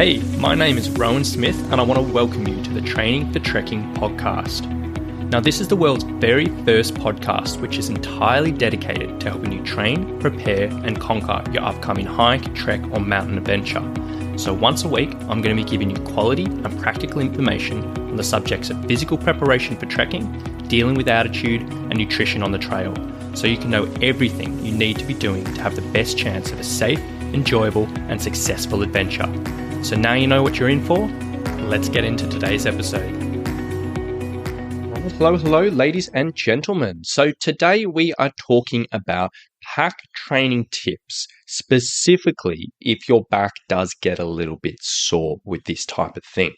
Hey, my name is Rowan Smith and I want to welcome you to the Training for Trekking podcast. Now, this is the world's very first podcast which is entirely dedicated to helping you train, prepare and conquer your upcoming hike, trek or mountain adventure. So once a week, I'm going to be giving you quality and practical information on the subjects of physical preparation for trekking, dealing with altitude and nutrition on the trail, so you can know everything you need to be doing to have the best chance of a safe, enjoyable and successful adventure. So now you know what you're in for. Let's get into today's episode. Hello, ladies and gentlemen. So today we are talking about pack training tips, specifically if your back does get a little bit sore with this type of thing.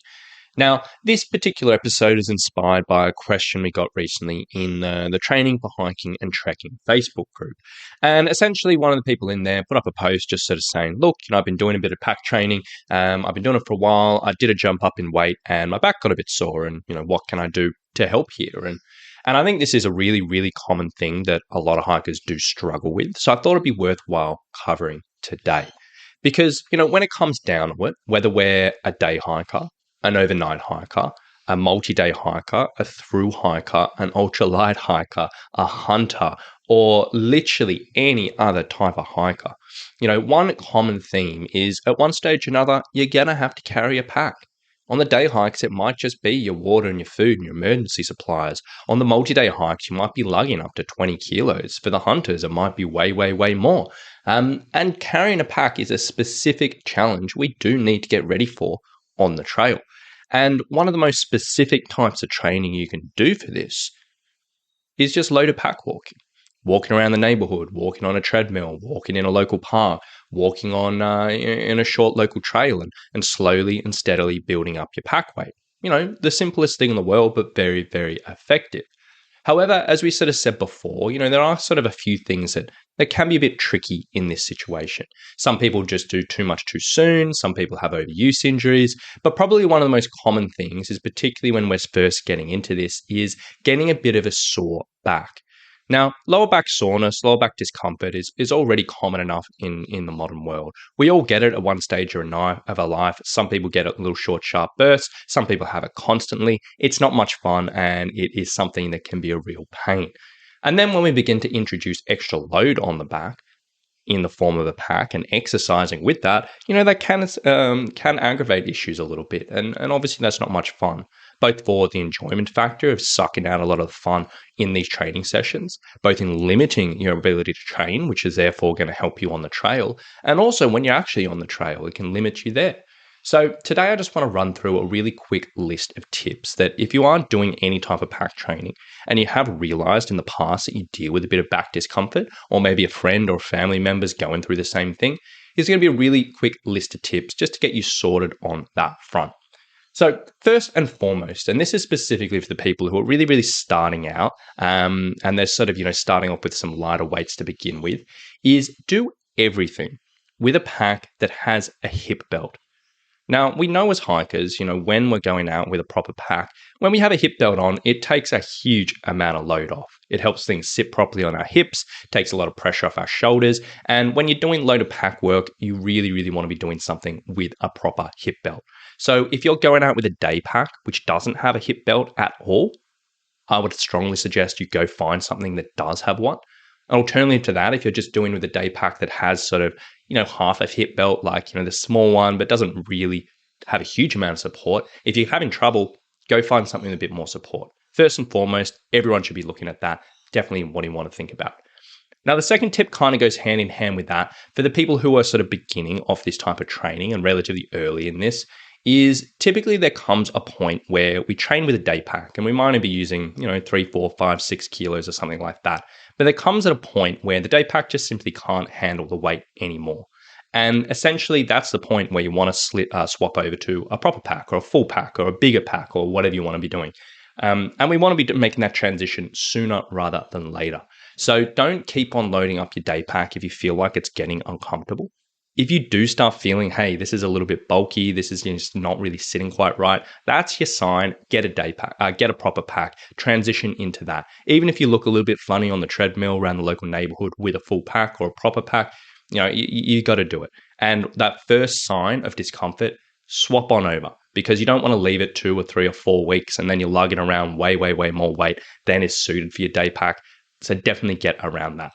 Now, this particular episode is inspired by a question we got recently in the Training for Hiking and Trekking Facebook group. And essentially, one of the people in there put up a post just sort of saying, look, I've been doing a bit of pack training. I've been doing it for a while. I did a jump up in weight and my back got a bit sore. And, what can I do to help here? And I think this is a really, really common thing that a lot of hikers do struggle with. So I thought it'd be worthwhile covering today. Because, when it comes down to it, whether we're a day hiker, an overnight hiker, a multi-day hiker, a through hiker, an ultralight hiker, a hunter, or literally any other type of hiker. One common theme is at one stage or another, you're going to have to carry a pack. On the day hikes, it might just be your water and your food and your emergency supplies. On the multi-day hikes, you might be lugging up to 20 kilos. For the hunters, it might be way, way, way more. And carrying a pack is a specific challenge we do need to get ready for on the trail. And one of the most specific types of training you can do for this is just loaded pack walking. Walking around the neighborhood, walking on a treadmill, walking in a local park, walking on in a short local trail and slowly and steadily building up your pack weight. The simplest thing in the world, but very, very effective. However, as we sort of said before, there are sort of a few things that can be a bit tricky in this situation. Some people just do too much too soon. Some people have overuse injuries. But probably one of the most common things is, particularly when we're first getting into this, is getting a bit of a sore back. Now, lower back soreness, lower back discomfort is already common enough in the modern world. We all get it at one stage or another of our life. Some people get it in little short, sharp bursts. Some people have it constantly. It's not much fun, and it is something that can be a real pain. And then when we begin to introduce extra load on the back in the form of a pack and exercising with that, that can aggravate issues a little bit. And obviously that's not much fun, both for the enjoyment factor of sucking out a lot of the fun in these training sessions, both in limiting your ability to train, which is therefore going to help you on the trail. And also when you're actually on the trail, it can limit you there. So today I just want to run through a really quick list of tips that if you aren't doing any type of pack training and you have realized in the past that you deal with a bit of back discomfort, or maybe a friend or family member's going through the same thing, is going to be a really quick list of tips just to get you sorted on that front. So first and foremost, and this is specifically for the people who are really, really starting out and they're sort of, starting off with some lighter weights to begin with, is do everything with a pack that has a hip belt. Now, we know as hikers, when we're going out with a proper pack, when we have a hip belt on, it takes a huge amount of load off. It helps things sit properly on our hips, takes a lot of pressure off our shoulders. And when you're doing loaded pack work, you really, really want to be doing something with a proper hip belt. So if you're going out with a day pack, which doesn't have a hip belt at all, I would strongly suggest you go find something that does have one. An alternative to that, if you're just doing with a day pack that has sort of, half a hip belt, like, the small one, but doesn't really have a huge amount of support, if you're having trouble, go find something with a bit more support. First and foremost, everyone should be looking at that. Definitely what you want to think about. Now, the second tip kind of goes hand in hand with that. For the people who are sort of beginning off this type of training and relatively early in this, is typically there comes a point where we train with a day pack and we might only be using, 3, 4, 5, 6 kilos or something like that. But there comes at a point where the day pack just simply can't handle the weight anymore. And essentially that's the point where you want to swap over to a proper pack or a full pack or a bigger pack or whatever you want to be doing. And we want to be making that transition sooner rather than later. So don't keep on loading up your day pack if you feel like it's getting uncomfortable. If you do start feeling, hey, this is a little bit bulky, this is just not really sitting quite right, that's your sign. Get a day pack, get a proper pack, transition into that. Even if you look a little bit funny on the treadmill around the local neighborhood with a full pack or a proper pack, you got to do it. And that first sign of discomfort, swap on over, because you don't want to leave it 2 or 3 or 4 weeks and then you're lugging around way more weight than is suited for your day pack. So definitely get around that.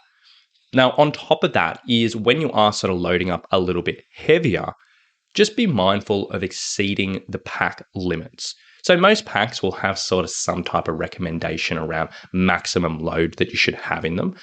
Now, on top of that is when you are sort of loading up a little bit heavier, just be mindful of exceeding the pack limits. So most packs will have sort of some type of recommendation around maximum load that you should have in them.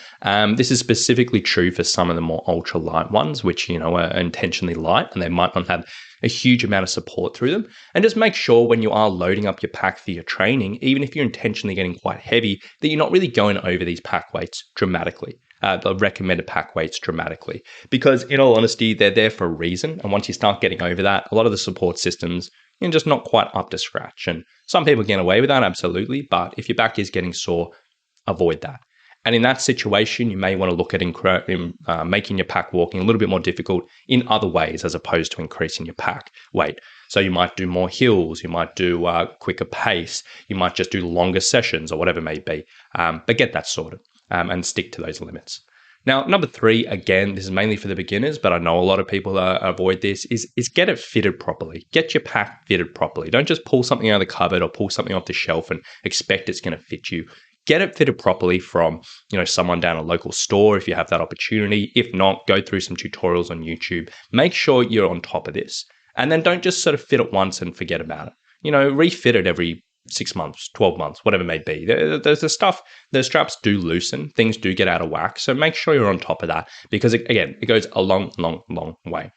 This is specifically true for some of the more ultra light ones, which, are intentionally light and they might not have a huge amount of support through them. And just make sure when you are loading up your pack for your training, even if you're intentionally getting quite heavy, that you're not really going over these pack weights dramatically. The recommended pack weights dramatically, because in all honesty, they're there for a reason. And once you start getting over that, a lot of the support systems are just not quite up to scratch. And some people get away with that, absolutely. But if your back is getting sore, avoid that. And in that situation, you may want to look at making your pack walking a little bit more difficult in other ways, as opposed to increasing your pack weight. So you might do more hills, you might do quicker pace, you might just do longer sessions or whatever it may be. But get that sorted. And stick to those limits. Now, number 3, again, this is mainly for the beginners, but I know a lot of people avoid this, is get it fitted properly. Get your pack fitted properly. Don't just pull something out of the cupboard or pull something off the shelf and expect it's going to fit you. Get it fitted properly from, someone down a local store if you have that opportunity. If not, go through some tutorials on YouTube. Make sure you're on top of this. And then don't just sort of fit it once and forget about it. Refit it every 6 months, 12 months, whatever it may be. There's the stuff, the straps do loosen, things do get out of whack. So make sure you're on top of that, because it goes a long way.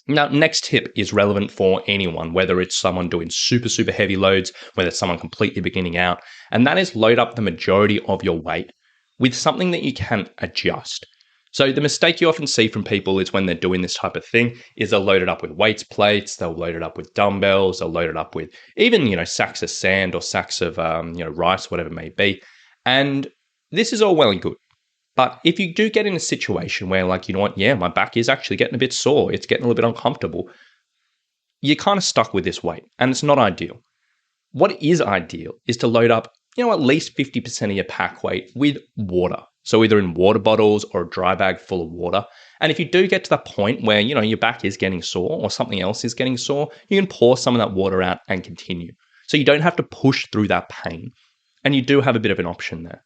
Now, next tip is relevant for anyone, whether it's someone doing super heavy loads, whether it's someone completely beginning out, and that is load up the majority of your weight with something that you can adjust. So the mistake you often see from people is when they're doing this type of thing is they'll load it up with weights plates, they'll load it up with dumbbells, they'll load it up with even, sacks of sand or sacks of, rice, whatever it may be. And this is all well and good. But if you do get in a situation where my back is actually getting a bit sore, it's getting a little bit uncomfortable, you're kind of stuck with this weight and it's not ideal. What is ideal is to load up, at least 50% of your pack weight with water. So either in water bottles or a dry bag full of water. And if you do get to that point where, your back is getting sore or something else is getting sore, you can pour some of that water out and continue. So you don't have to push through that pain. And you do have a bit of an option there.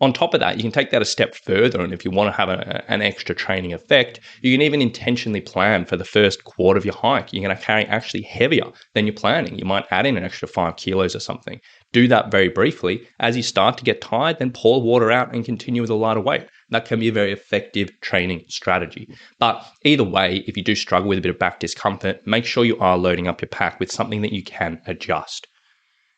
On top of that, you can take that a step further. And if you want to have an extra training effect, you can even intentionally plan for the first quarter of your hike. You're going to carry actually heavier than you're planning. You might add in an extra 5 kilos or something. Do that very briefly. As you start to get tired, then pour water out and continue with a lighter weight. That can be a very effective training strategy. But either way, if you do struggle with a bit of back discomfort, make sure you are loading up your pack with something that you can adjust.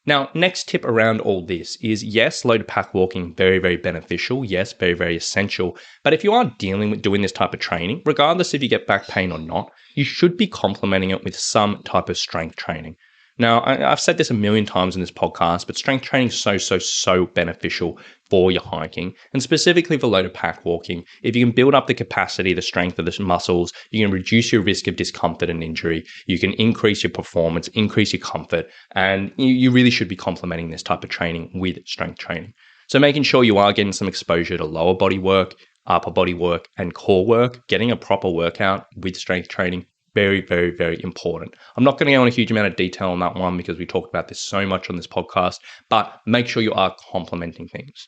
Now, next tip around all this is, yes, loaded pack walking, very beneficial. Yes, very essential. But if you are dealing with doing this type of training, regardless if you get back pain or not, you should be complementing it with some type of strength training. Now, I've said this a million times in this podcast, but strength training is so beneficial for your hiking, and specifically for loaded pack walking. If you can build up the capacity, the strength of the muscles, you can reduce your risk of discomfort and injury. You can increase your performance, increase your comfort, and you really should be complementing this type of training with strength training. So making sure you are getting some exposure to lower body work, upper body work, and core work, getting a proper workout with strength training, very important. I'm not going to go in a huge amount of detail on that one because we talked about this so much on this podcast, but make sure you are complementing things.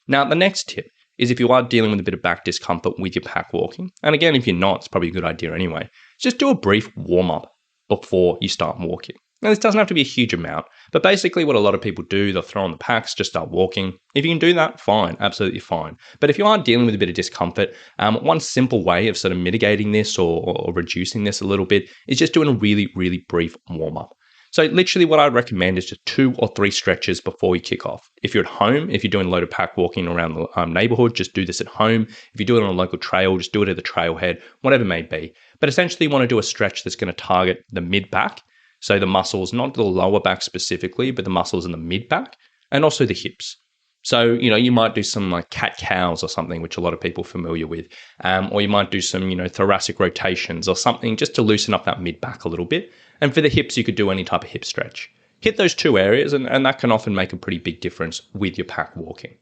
Now, the next tip is if you are dealing with a bit of back discomfort with your pack walking, and again, if you're not, it's probably a good idea anyway, just do a brief warm-up before you start walking. Now, this doesn't have to be a huge amount, but basically what a lot of people do, they'll throw on the packs, just start walking. If you can do that, fine, absolutely fine. But if you are dealing with a bit of discomfort, one simple way of sort of mitigating this or reducing this a little bit is just doing a really brief warm-up. So literally what I'd recommend is just 2 or 3 stretches before you kick off. If you're at home, if you're doing loaded pack walking around the neighborhood, just do this at home. If you do it on a local trail, just do it at the trailhead, whatever it may be. But essentially you want to do a stretch that's going to target the mid-back. So the muscles, not the lower back specifically, but the muscles in the mid-back and also the hips. So, you might do some like cat-cows or something, which a lot of people are familiar with. Or you might do some, thoracic rotations or something just to loosen up that mid-back a little bit. And for the hips, you could do any type of hip stretch. Hit those 2 areas and that can often make a pretty big difference with your pack walking.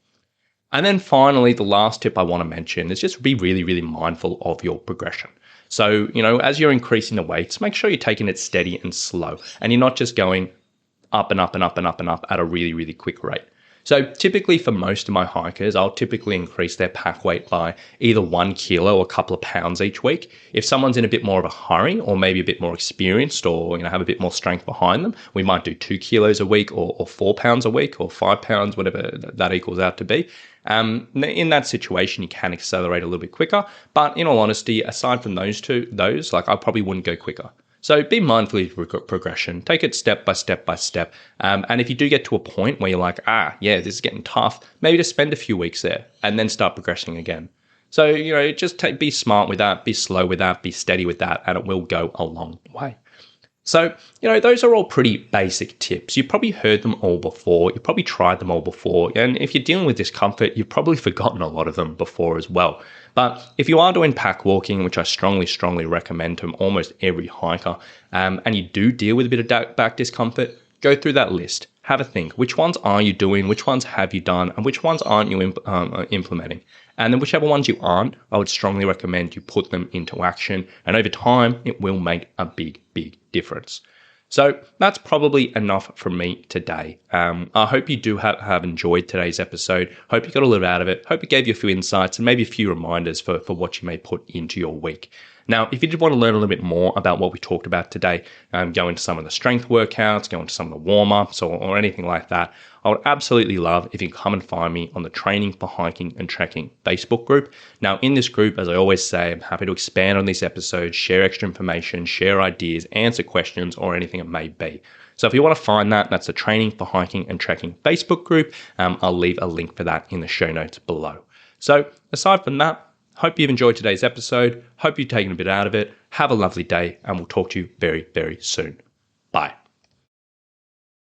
And then finally, the last tip I want to mention is just be really mindful of your progression. So, as you're increasing the weights, make sure you're taking it steady and slow, and you're not just going up and up and up and up and up at a really, really quick rate. So typically for most of my hikers, I'll typically increase their pack weight by either 1 kilo or a couple of pounds each week. If someone's in a bit more of a hurry or maybe a bit more experienced or have a bit more strength behind them, we might do 2 kilos a week or 4 pounds a week or 5 pounds, whatever that equals out to be. In that situation, you can accelerate a little bit quicker. But in all honesty, aside from those, I probably wouldn't go quicker. So be mindful of your progression. Take it step by step by step. And if you do get to a point where you're like, this is getting tough, maybe just spend a few weeks there and then start progressing again. So, be smart with that, be slow with that, be steady with that, and it will go a long way. So, those are all pretty basic tips. You've probably heard them all before. You've probably tried them all before. And if you're dealing with discomfort, you've probably forgotten a lot of them before as well. But if you are doing pack walking, which I strongly, strongly recommend to almost every hiker, and you do deal with a bit of back discomfort, go through that list. Have a think. Which ones are you doing? Which ones have you done? And which ones aren't you implementing? And then whichever ones you aren't, I would strongly recommend you put them into action. And over time, it will make a big, big difference. So that's probably enough from me today. I hope you do have enjoyed today's episode. Hope you got a little out of it. Hope it gave you a few insights and maybe a few reminders for what you may put into your week. Now, if you did want to learn a little bit more about what we talked about today, go into some of the strength workouts, go into some of the warm-ups or anything like that, I would absolutely love if you come and find me on the Training for Hiking and Trekking Facebook group. Now, in this group, as I always say, I'm happy to expand on these episodes, share extra information, share ideas, answer questions, or anything it may be. So if you want to find that, that's the Training for Hiking and Trekking Facebook group. I'll leave a link for that in the show notes below. So aside from that, hope you've enjoyed today's episode. Hope you've taken a bit out of it. Have a lovely day, and we'll talk to you very, very soon. Bye.